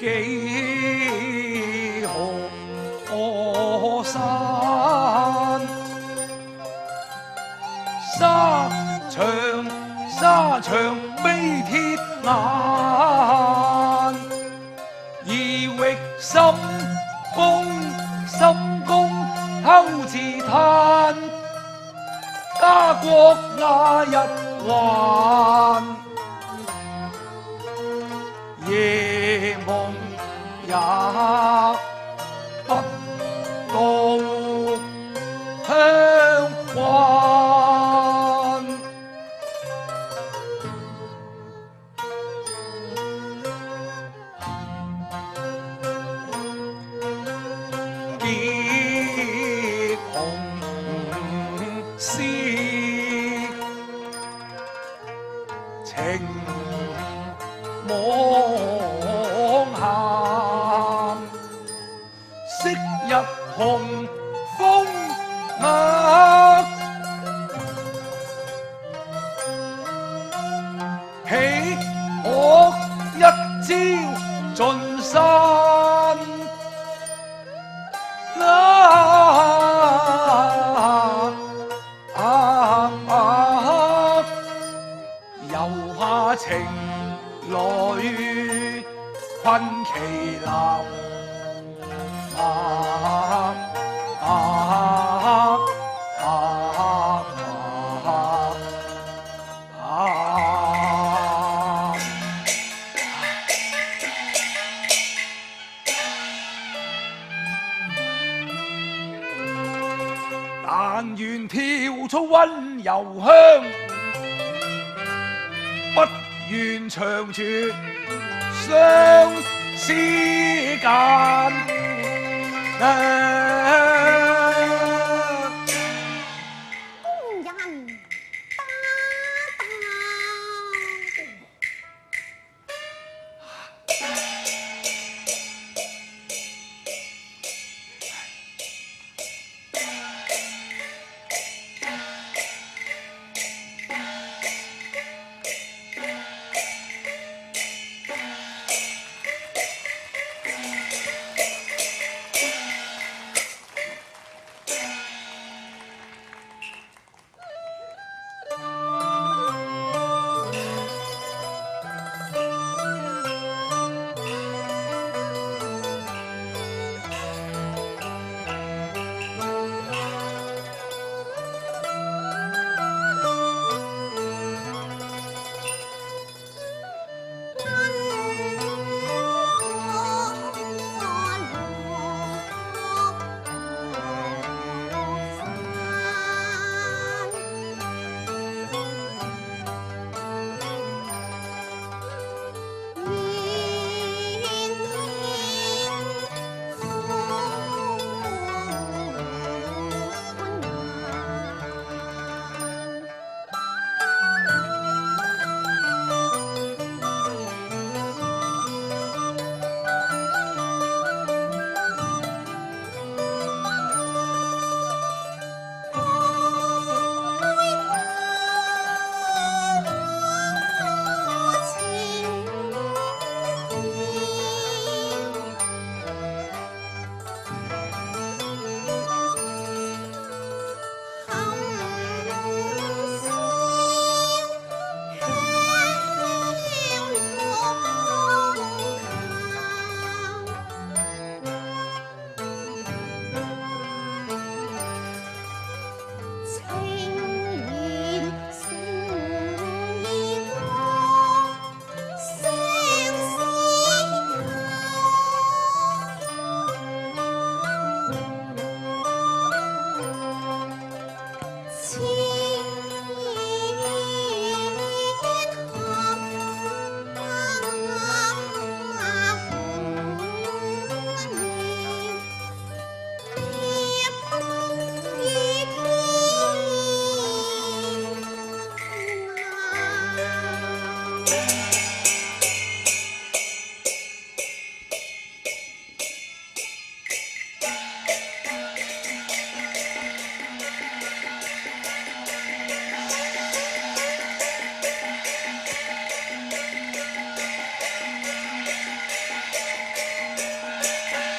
幾何山，沙場比鐵眼，意域心公偷自嘆，家國那日還，夜夢也不到鄉關。結紅絲情網餡，昔日紅風額，豈可一朝盡散？遊下情侶困其男，但願跳出溫柔鄉，不願長住相思間。工人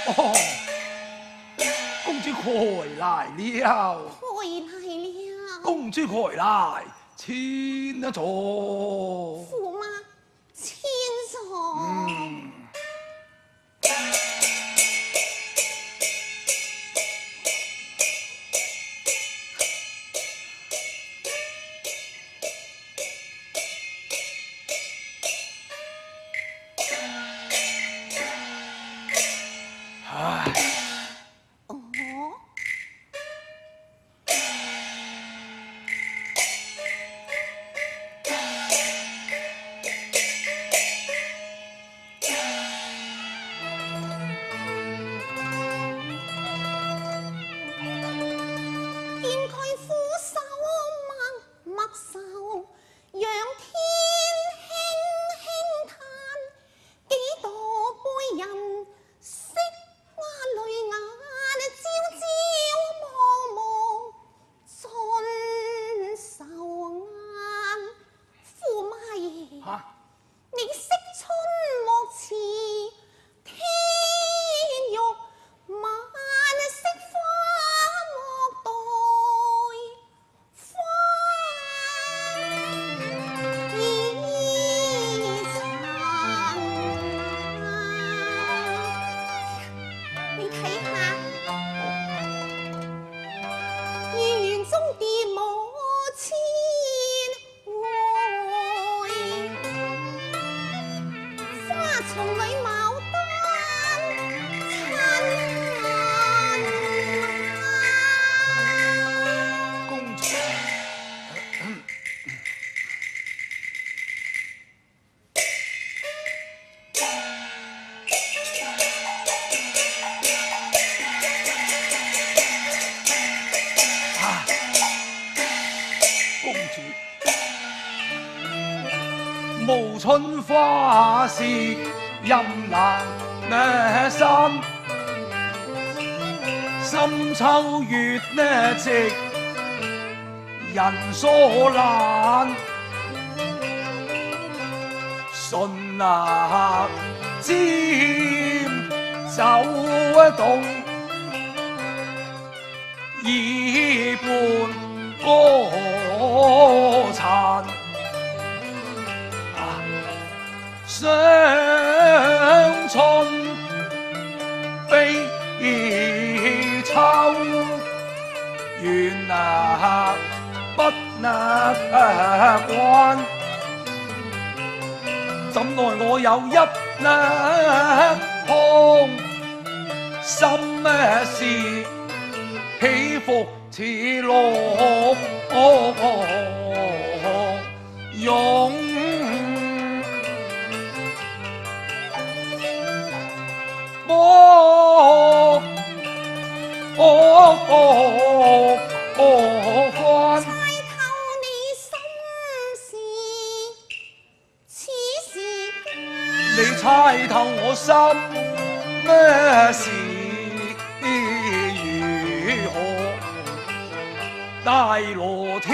哦，公主回來了，回來了。公主回來，千一座。駙馬千座。唉，哦，見佢俯首默默受，仰天輕輕嘆，幾多輩人惜花淚眼，朝朝暮暮盡愁眼。駙馬爺，嚇！你惜春莫遲，天欲晚惜花莫待，花已殘。你睇下，園中蝶舞千回，花叢裏牡丹親公主，啊，公主，無春花事任難心，深秋月直人所難，順尖走動，耳畔歌殘。傷春悲秋，願不慣，怎奈我有一腔心事，起伏似陸湧。猜透你心事，此時你猜透我心事如何？大羅天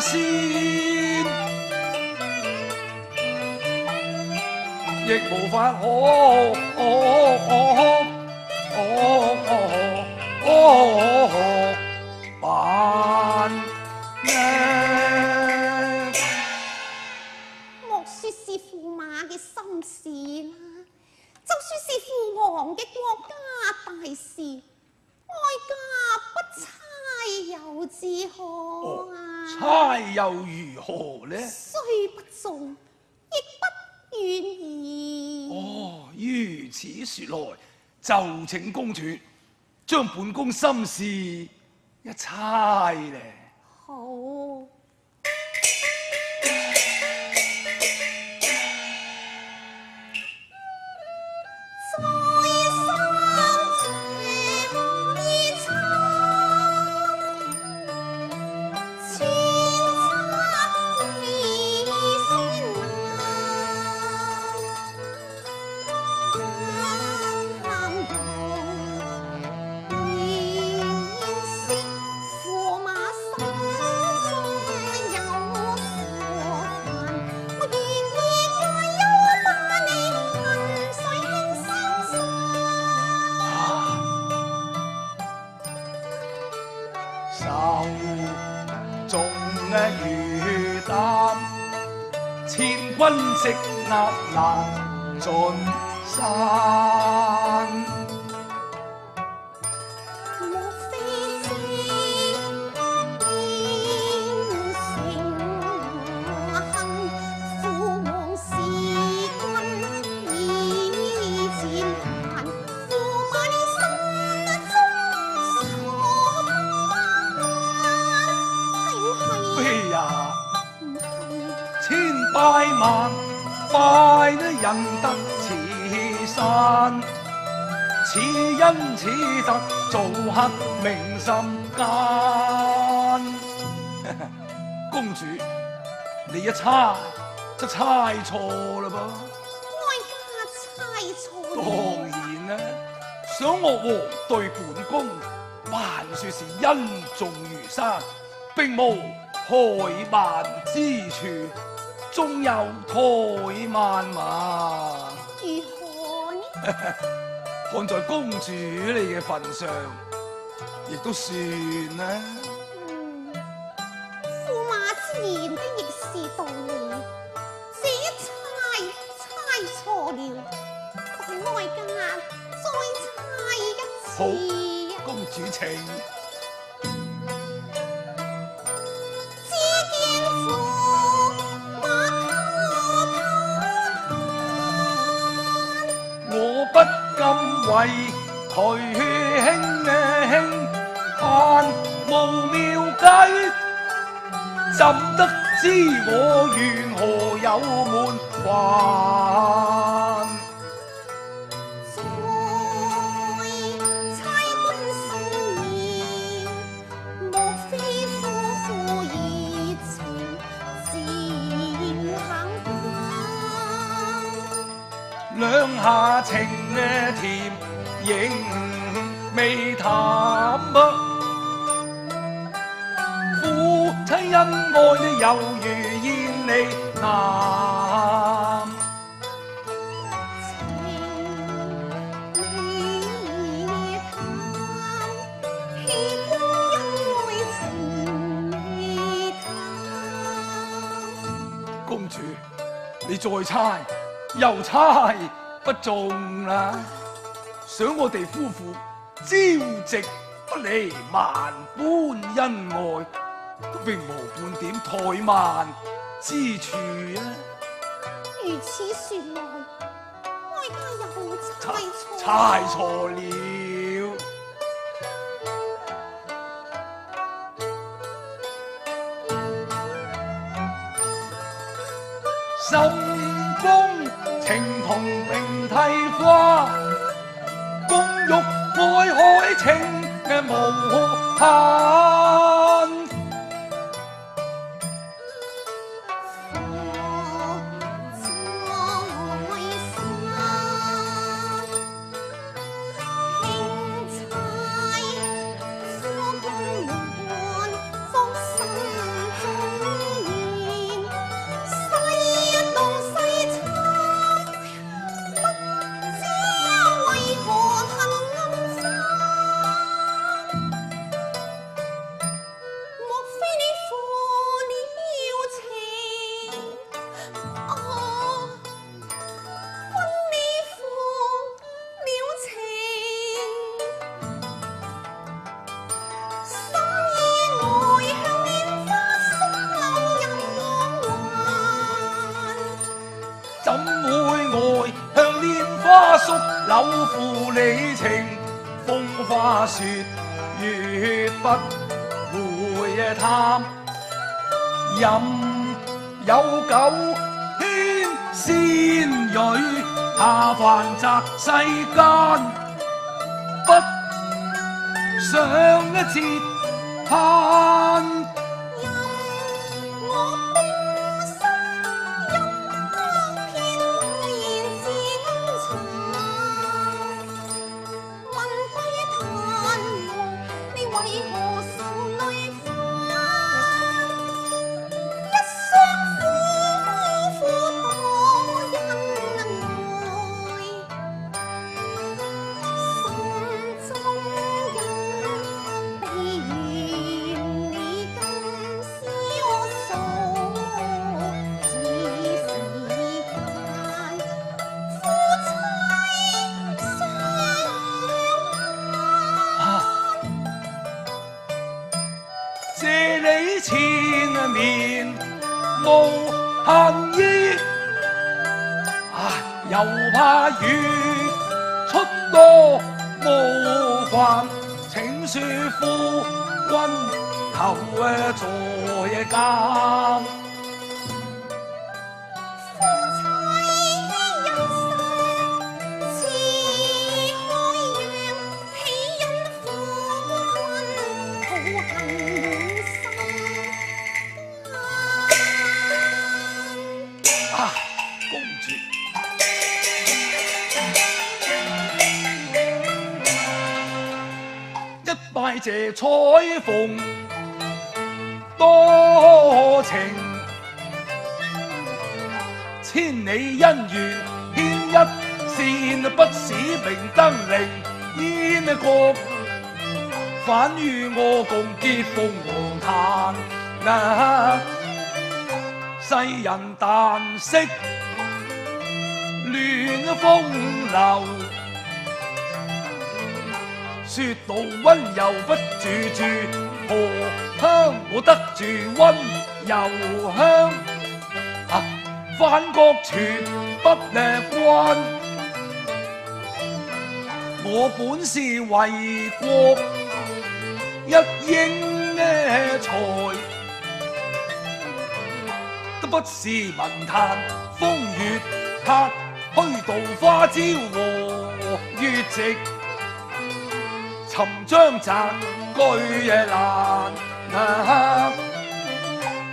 仙，亦無法辦呢？莫說是駙馬嘅心事啦，就算是父皇嘅國家大事，哀家不猜又自何啊？猜又如何呢？雖不中，亦不願意。哦，如此說來，就請公主將本宮心事一猜咧。好。三，千軍積壓難盡山。莫非知燕城恨，父王時君已漸閒，駙馬你心中所盼，妃呀，唔係千拜萬拜得仁德慈善，此恩此德做刻銘心間。公主，你一猜就猜錯啦噃。哀家猜錯當了。然啦，想我王對本宮還說是恩重如山，並無怠慢之處，終有怠慢嘛。如何呢？看在公主你嘅份上，亦都算啦。駙馬之言的亦是道理，這一猜錯了，待哀家再猜一好次。公主請。只見駙馬我不禁為佢輕嘆無妙計，怎得知我緣何有門還？在猜君心意，莫非夫婦熱情漸冷淡？兩下情甜仍未淡，夫妻恩愛猶如燕離南。公主，你再猜又猜不中啦！想我哋夫婦朝夕不離，萬般恩愛，都並無半點怠慢之處啊！如此說來，哀家又猜錯。猜錯了。心公情同平替花，公欲愛海情嘅無限。怎會愛向蓮花宿柳負你情？風花雪月不會貪，任有九天仙蕊下凡擲世間，不想一節盼。年無閒意，又怕雨出多無煩，請恕夫君求在監。公主，一拜謝彩鳳多情，千里姻緣牽一線，不使明燈靈煙國，反與我共結鳳凰壇。世人但識亂風流，說到溫柔不住住，荷香我得住溫柔香。藩國全不關，我本是為國一英才。不是文壇風月客，虛度花朝和月夕，尋章摘句難。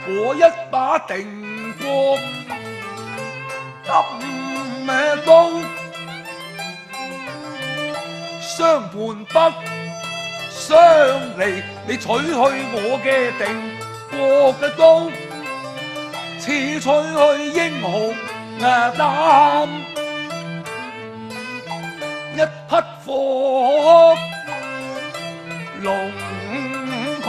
我一把定國金刀，相伴不相離，你取去我嘅定國嘅刀，似取去英雄膽，一匹火龍軀，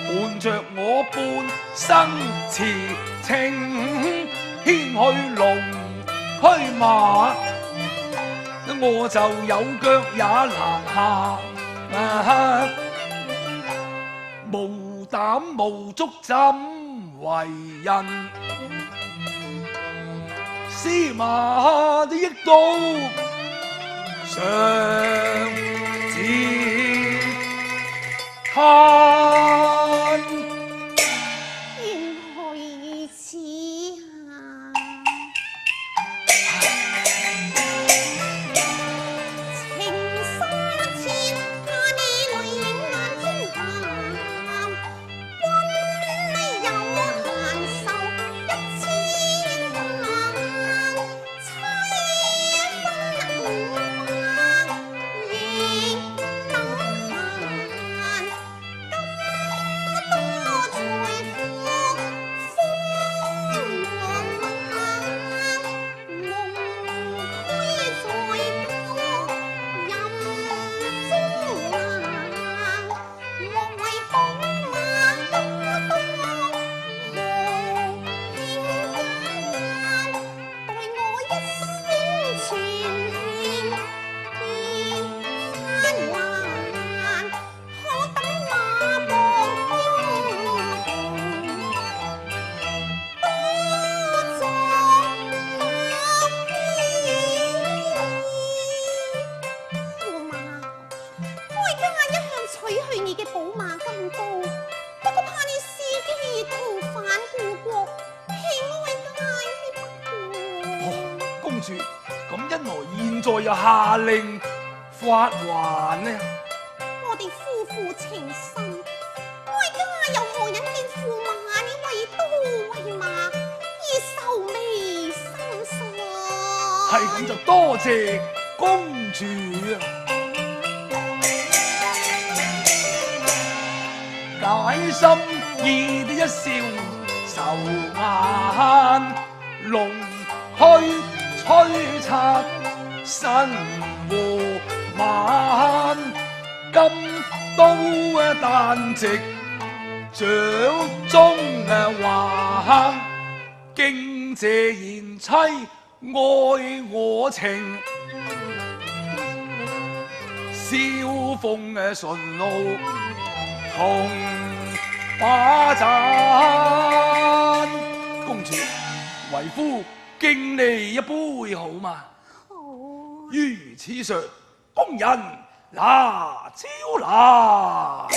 伴着我半生痴情，牽去龍驅馬，我就有腳也難行。無膽無足怎為人？司馬的益刀上自嘆。原來如此啊！情深切，怕你淚影眼中鹹，溫你有閒愁一千萬，妻分五百亦等閒。咁因何現在又下令發還呢？我哋夫婦情深，哀家又何忍見駙馬你為刀為馬而愁眉深鎖？係咁就多謝公主啊！解心意的一笑愁顏，龍虛催策身和晚，金刀旦夕掌中橫，敬謝賢妻愛我情，笑鳳順路同把盞。公主，為夫敬你一杯好嗎？好。如此說，工人拿招來。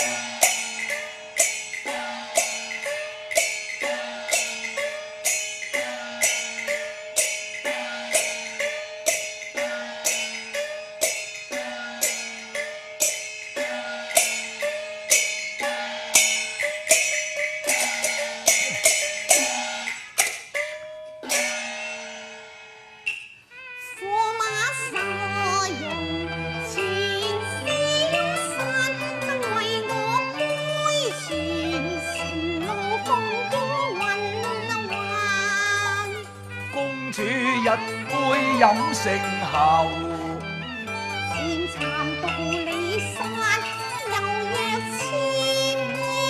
主一杯飲成後，先參到離山，又若千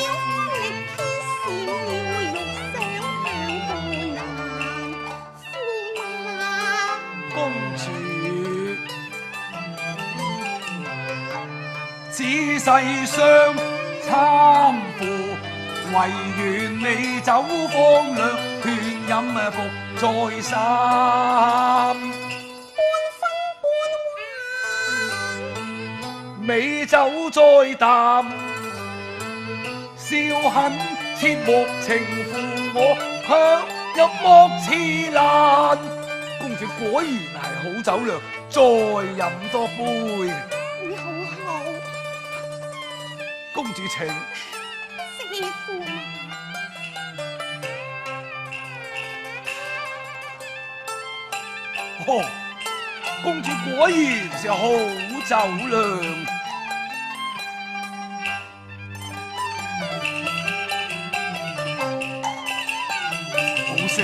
妖力偏閃了玉想向到難。駙馬公主，此世上參父，唯願你走方略，勸飲服在心，半分半彎，美酒再淡，笑恨切莫情負我，卻飲莫似難。公主果然係好酒量，再飲多杯。你好好，公主請。師傅。哦，公主果然是好酒量，好聲。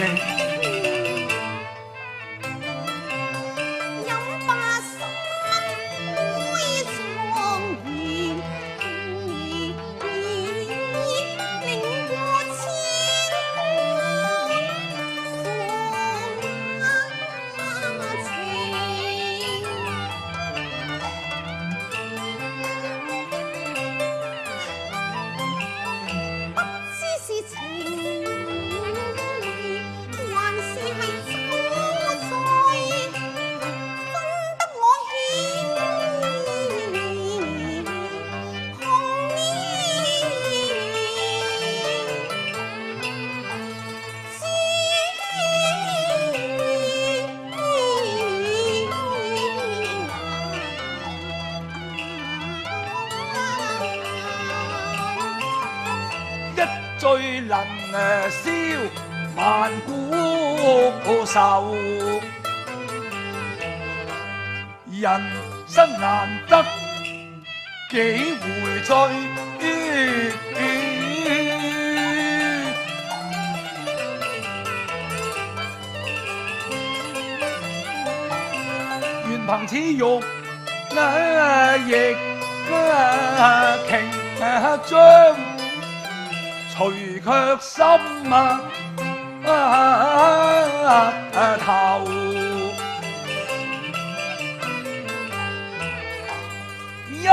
飲罷三杯壯言，令過千最能消萬古愁，人生難得幾回醉，願憑此玉亦瓊漿。除卻心頭，憂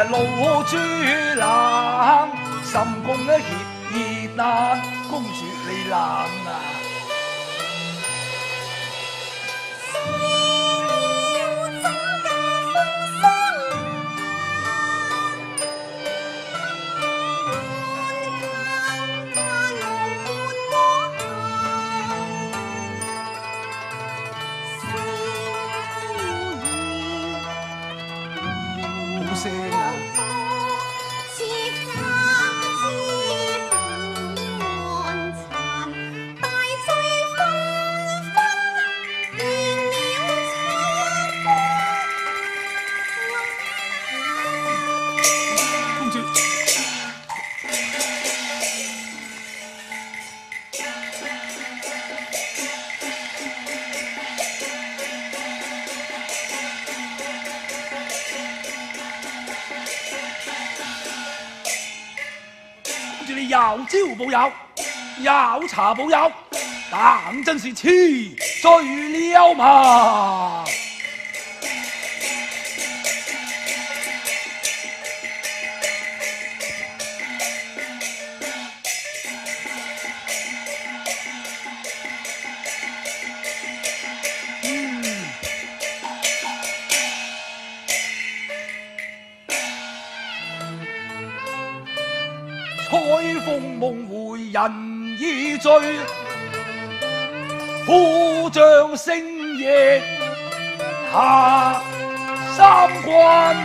老豬冷，心公熱難，公主你冷啊！好聲啊！住你有招冇有，有茶冇有，當真是痴醉了嘛！彩鳳夢回人已醉，虎將星夜下三關。